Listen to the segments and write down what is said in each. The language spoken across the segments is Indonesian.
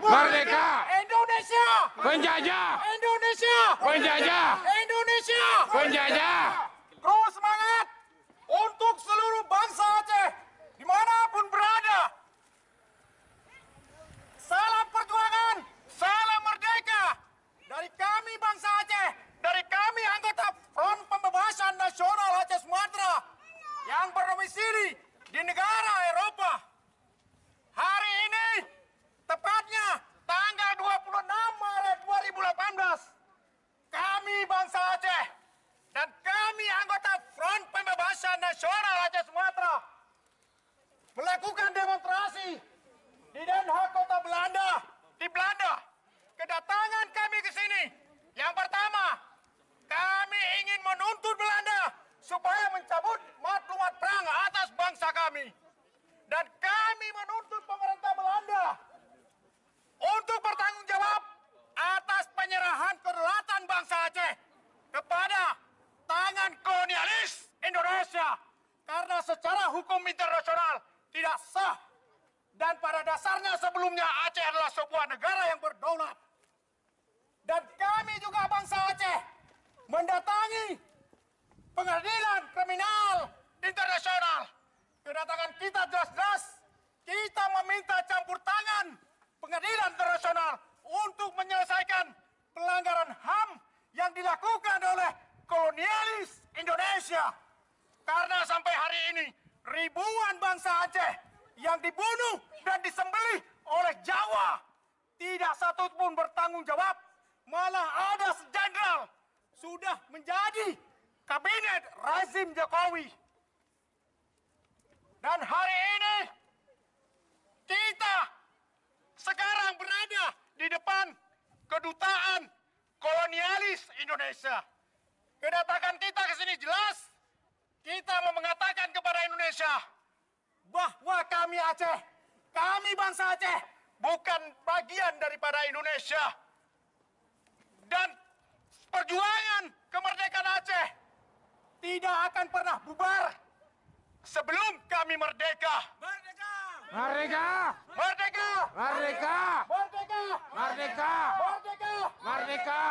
Merdeka! Indonesia! Penjajah! Indonesia! Penjajah! Indonesia! Penjajah! Terus semangat untuk seluruh bangsa Aceh dimanapun berada. Salam perjuangan, salam merdeka dari kami bangsa Aceh, dari kami anggota Front Pembebasan Nasional Aceh Sumatera yang berdomisili di negara Eropa. Hari ini, tepatnya tanggal 26 Maret 2018, kami bangsa Aceh dan kami anggota Front Pembebasan Nasional Aceh Sumatera melakukan demonstrasi di Den Haag kota Belanda, di Belanda. Kedatangan kami ke sini, yang pertama, kami ingin menuntut Belanda supaya mencabut maklumat perang atas bangsa kami. Dan kami menuntut pemerintah Belanda untuk bertanggung jawab atas penyerahan kedaulatan bangsa Aceh kepada tangan kolonialis Indonesia. Karena secara hukum internasional tidak sah. Dan pada dasarnya sebelumnya Aceh adalah sebuah negara yang berdaulat. Dan kami juga bangsa Aceh mendatangi pengadilan kriminal internasional. Kedatangan kita jelas-jelas kita meminta campur tangan pengadilan internasional untuk menyelesaikan pelanggaran HAM yang dilakukan oleh kolonialis Indonesia. Karena sampai hari ini ribuan bangsa Aceh yang dibunuh dan disembelih oleh Jawa tidak satu pun bertanggung jawab. Malah ada jenderal sudah menjadi kabinet rezim Jokowi. Dan hari ini kita sekarang berada di depan kedutaan kolonialis Indonesia. Kedatangan kita ke sini jelas kita mau mengatakan kepada Indonesia bahwa kami Aceh, kami bangsa Aceh bukan bagian daripada Indonesia. Dan perjuangan kemerdekaan Aceh tidak akan pernah bubar sebelum kami merdeka. Merdeka! Merdeka! Merdeka! Merdeka! Merdeka! Merdeka! Merdeka! Merdeka!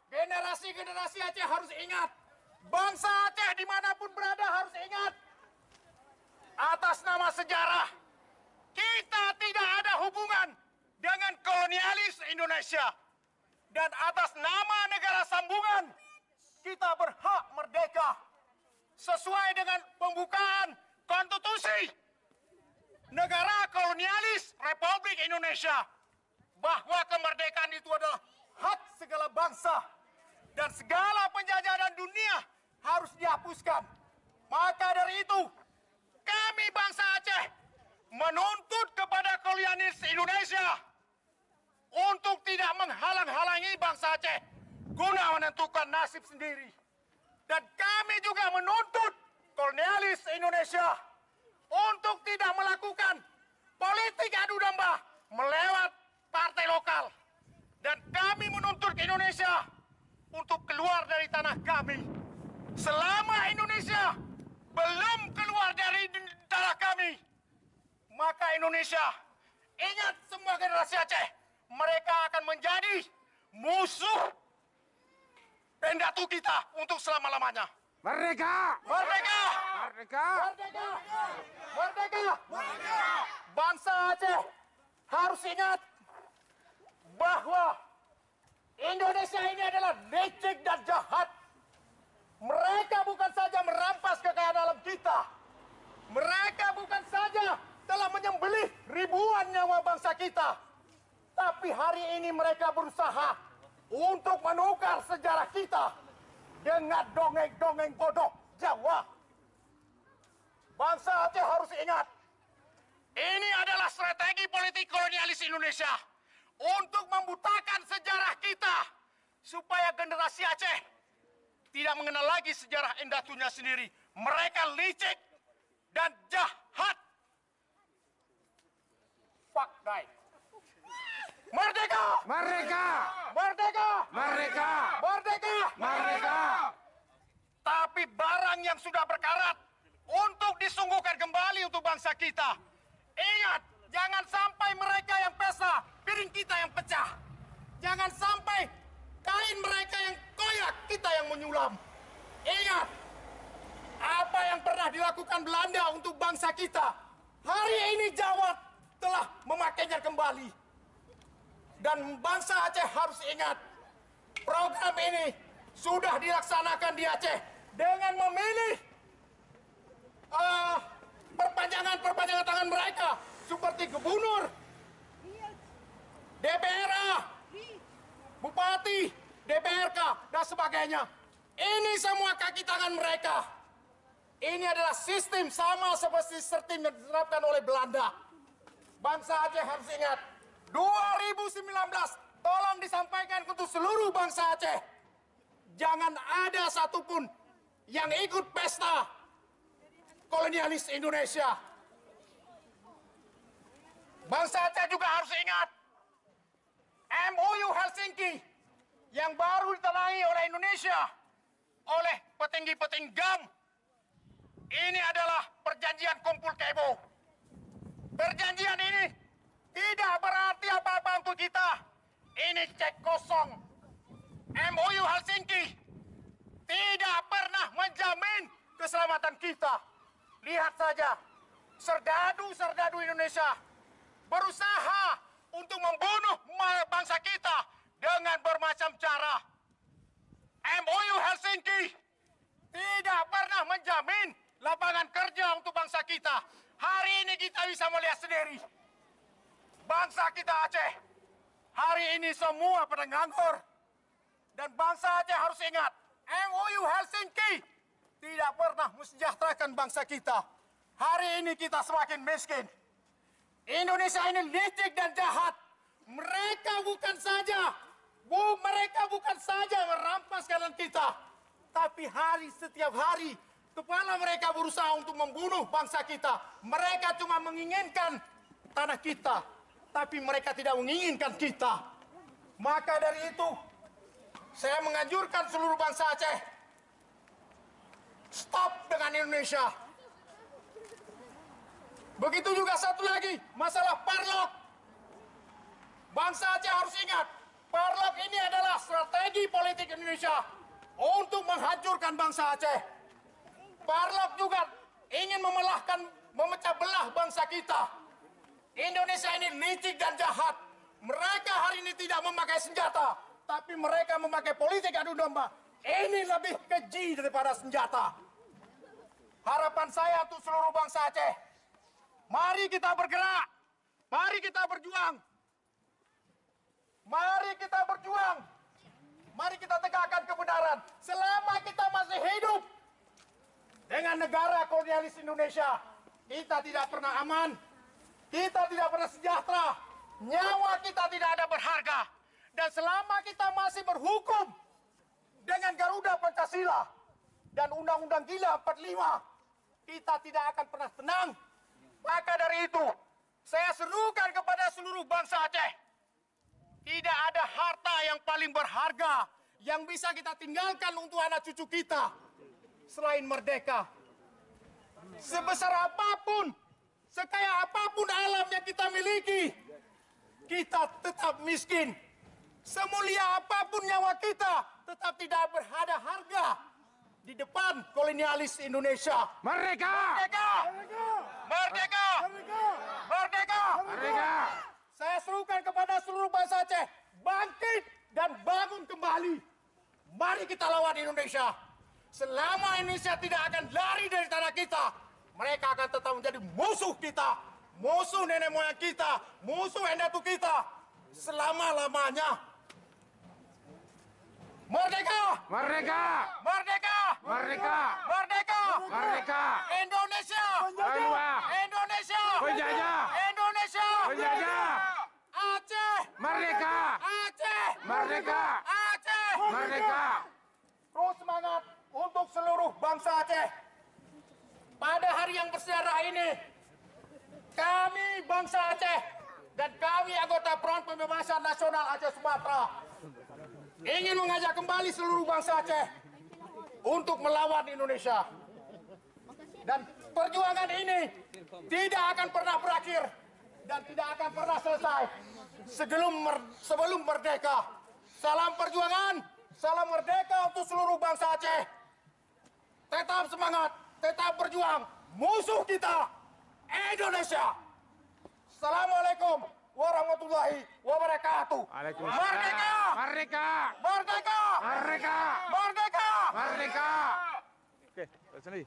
Generasi-generasi Aceh harus ingat. Bangsa Aceh dimanapun berada harus ingat. Atas nama sejarah, kita tidak ada hubungan dengan kolonialis Indonesia. Dan atas nama negara sambungan, kita berhak merdeka. Sesuai dengan pembukaan konstitusi negara kolonialis Republik Indonesia. Bahwa kemerdekaan itu adalah hak segala bangsa. Dan segala penjajahan dunia harus dihapuskan. Maka dari itu, kami bangsa Aceh menuntut kepada kolonialis Indonesia untuk tidak menghalang-halangi bangsa Aceh guna menentukan nasib sendiri. Dan kami juga menuntut kolonialis Indonesia untuk tidak melakukan politik adu domba melewat partai lokal. Dan kami menuntut Indonesia untuk keluar dari tanah kami. Selama Indonesia belum keluar dari tanah kami, maka Indonesia, ingat semua generasi Aceh, mereka akan menjadi musuh pendatu kita untuk selama-lamanya. Merdeka! Merdeka! Merdeka! Merdeka! Merdeka! Merdeka! Bangsa Aceh harus ingat bahwa Indonesia ini adalah licik dan jahat. Mereka bukan saja merampas kekayaan alam kita. Mereka bukan saja telah menyembelih ribuan nyawa bangsa kita. Tapi hari ini mereka berusaha untuk menukar sejarah kita dengan dongeng-dongeng bodoh Jawa. Bangsa Aceh harus ingat, ini adalah strategi politik kolonialis Indonesia untuk membutakan sejarah kita supaya generasi Aceh tidak mengenal lagi sejarah endatunya sendiri. Mereka licik dan jahat. Fuck die. Merdeka! Merdeka! Merdeka! Merdeka! Merdeka! Merdeka! Tapi barang yang sudah berkarat untuk disungguhkan kembali untuk bangsa kita. Ingat, jangan sampai mereka yang pesta piring kita yang pecah. Jangan sampai kain mereka yang koyak, kita yang menyulam. Ingat, apa yang pernah dilakukan Belanda untuk bangsa kita, hari ini Jawa telah memakainya kembali. Dan bangsa Aceh harus ingat, program ini sudah dilaksanakan di Aceh dengan memilih perpanjangan tangan mereka seperti gubernur, DPRA, bupati, DPRK, dan sebagainya. Ini semua kaki tangan mereka. Ini adalah sistem sama seperti sistem yang diterapkan oleh Belanda. Bangsa Aceh harus ingat, 2019 tolong disampaikan untuk seluruh bangsa Aceh. Jangan ada satupun yang ikut pesta kolonialis Indonesia. Bangsa Aceh juga harus ingat, MOU Helsinki yang baru ditandatangani oleh Indonesia oleh petinggi-petinggi GAM. Ini adalah perjanjian kumpul kebo. Perjanjian ini tidak berarti apa-apa untuk kita. Ini cek kosong. MOU Helsinki tidak pernah menjamin keselamatan kita. Lihat saja, serdadu-serdadu Indonesia berusaha untuk membunuh bangsa kita dengan bermacam cara. MOU Helsinki tidak pernah menjamin lapangan kerja untuk bangsa kita. Hari ini kita bisa melihat sendiri. Bangsa kita Aceh, hari ini semua pada nganggur. Dan bangsa Aceh harus ingat, MOU Helsinki tidak pernah mensejahterakan bangsa kita. Hari ini kita semakin miskin. Indonesia ini licik dan jahat. Mereka bukan saja merampas kanan kita, tapi setiap hari kepala mereka berusaha untuk membunuh bangsa kita. Mereka cuma menginginkan tanah kita, tapi mereka tidak menginginkan kita. Maka dari itu, saya menganjurkan seluruh bangsa Aceh, stop dengan Indonesia. Begitu juga satu lagi, masalah Parlok. Bangsa Aceh harus ingat, Parlok ini adalah strategi politik Indonesia untuk menghancurkan bangsa Aceh. Parlok juga ingin memecah belah bangsa kita. Indonesia ini licik dan jahat. Mereka hari ini tidak memakai senjata, tapi mereka memakai politik adu domba. Ini lebih keji daripada senjata. Harapan saya untuk seluruh bangsa Aceh, mari kita bergerak, mari kita berjuang. Mari kita berjuang. Mari kita tegakkan kebenaran. Selama kita masih hidup dengan negara kolonialis Indonesia, kita tidak pernah aman. Kita tidak pernah sejahtera. Nyawa kita tidak ada berharga. Dan selama kita masih berhukum dengan Garuda Pancasila dan Undang-Undang Gila 45, kita tidak akan pernah tenang. Maka dari itu, saya serukan kepada seluruh bangsa Aceh, tidak ada harta yang paling berharga yang bisa kita tinggalkan untuk anak cucu kita selain merdeka. Sebesar apapun, sekaya apapun alam yang kita miliki, kita tetap miskin. Semulia apapun nyawa kita, tetap tidak berada harga di depan kolonialis Indonesia. Merdeka! Merdeka! Merdeka! Merdeka! Merdeka! Saya serukan kepada seluruh bangsa Aceh, bangkit dan bangun kembali. Mari kita lawan Indonesia. Selama Indonesia tidak akan lari dari tanah kita, mereka akan tetap menjadi musuh kita, musuh nenek moyang kita, musuh endatu kita, selama-lamanya. Merdeka! Merdeka! Merdeka! Merdeka! Merdeka! Merdeka! Indonesia! Penjajah! Indonesia! Penjajah! Indonesia! Penjajah! Aceh! Merdeka! Aceh! Merdeka! Aceh! Merdeka! Terus semangat untuk seluruh bangsa Aceh. Pada hari yang bersejarah ini, kami bangsa Aceh dan kami anggota Front Pembebasan Nasional Aceh Sumatera ingin mengajak kembali seluruh bangsa Aceh untuk melawan Indonesia. Dan perjuangan ini tidak akan pernah berakhir dan tidak akan pernah selesai sebelum merdeka. Salam perjuangan, salam merdeka untuk seluruh bangsa Aceh. Tetap semangat, tetap berjuang. Musuh kita, Indonesia. Assalamualaikum warahmatullahi wabarakatuh. Waalaikumsalam. Merdeka! Merdeka! Merdeka! Merdeka! Merdeka! Merdeka! Okey, kat sini.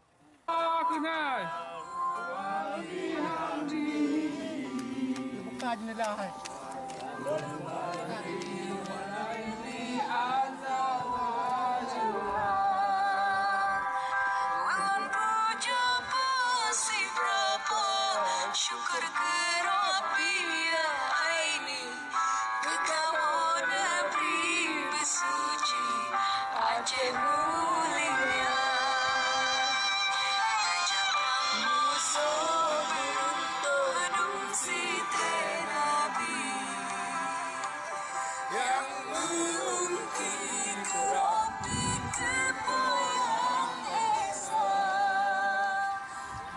Buka jendela. Walau puja pasti berapa syukur kerapia ini Engkau negeri bersuci Aceh mulia Terjapang musuh beruntung si Nabi Yang mungkin kerapi kepoyang esa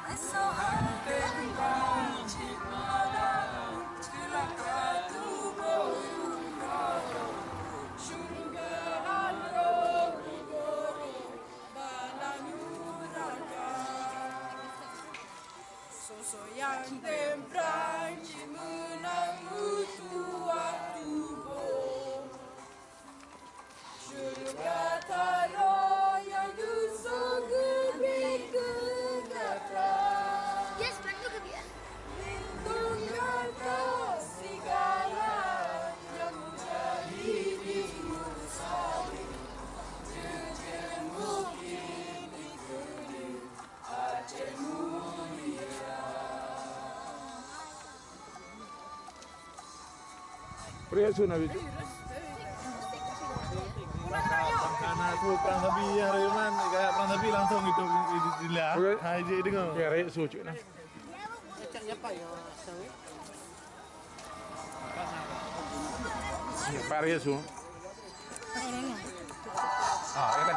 Masahan tentang cimalan Celaka tubuh raya Syurgaan roh-roh Balanyuraga Sosok yang temprang Cimenang utuan tubuh Syurga taro yang dusun gede kegatra Yes, plan juga biar. Lindungan kau segala yang menjadi musali Jejak mungkin dikuni Aceh mulia Perhiasan habis tu. Kana tu perang sabi hari man, kayak perang sabi langsung itu dilihat. Hai je dengar. Ya, raya suci nah. Perhiasan. Ah, ya kan?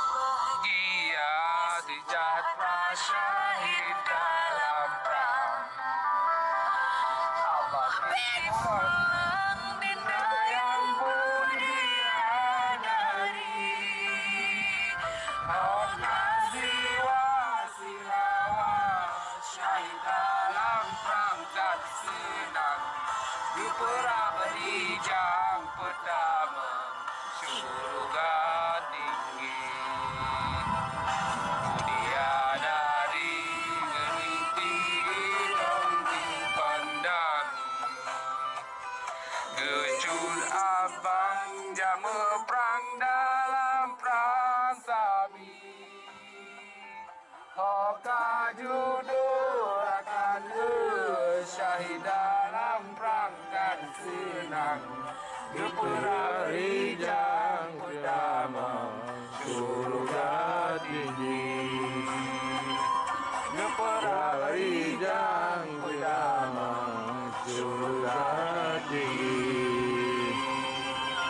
Bahagia sejahtera syahid dalam perang Abadi perang dinda yang mulia dari Hak jiwa silawa syahid dalam perang dan senang Di perang Rijang pertama surga tinggi Dia dari gerinti hidung dipandang Gejul abang jama perang dalam perang sabi Hoka judul akan syahid dalam perang dan senang Perang Rijang pertama surga tinggi Perang Rijang pertama surga tinggi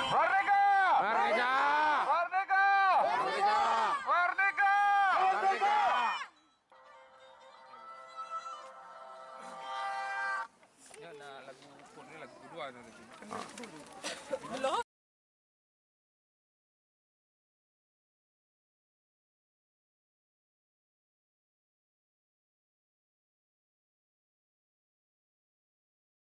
Merdeka! Merdeka! Merdeka! Merdeka! Merdeka! Merdeka! Ya, lagu kedua tu.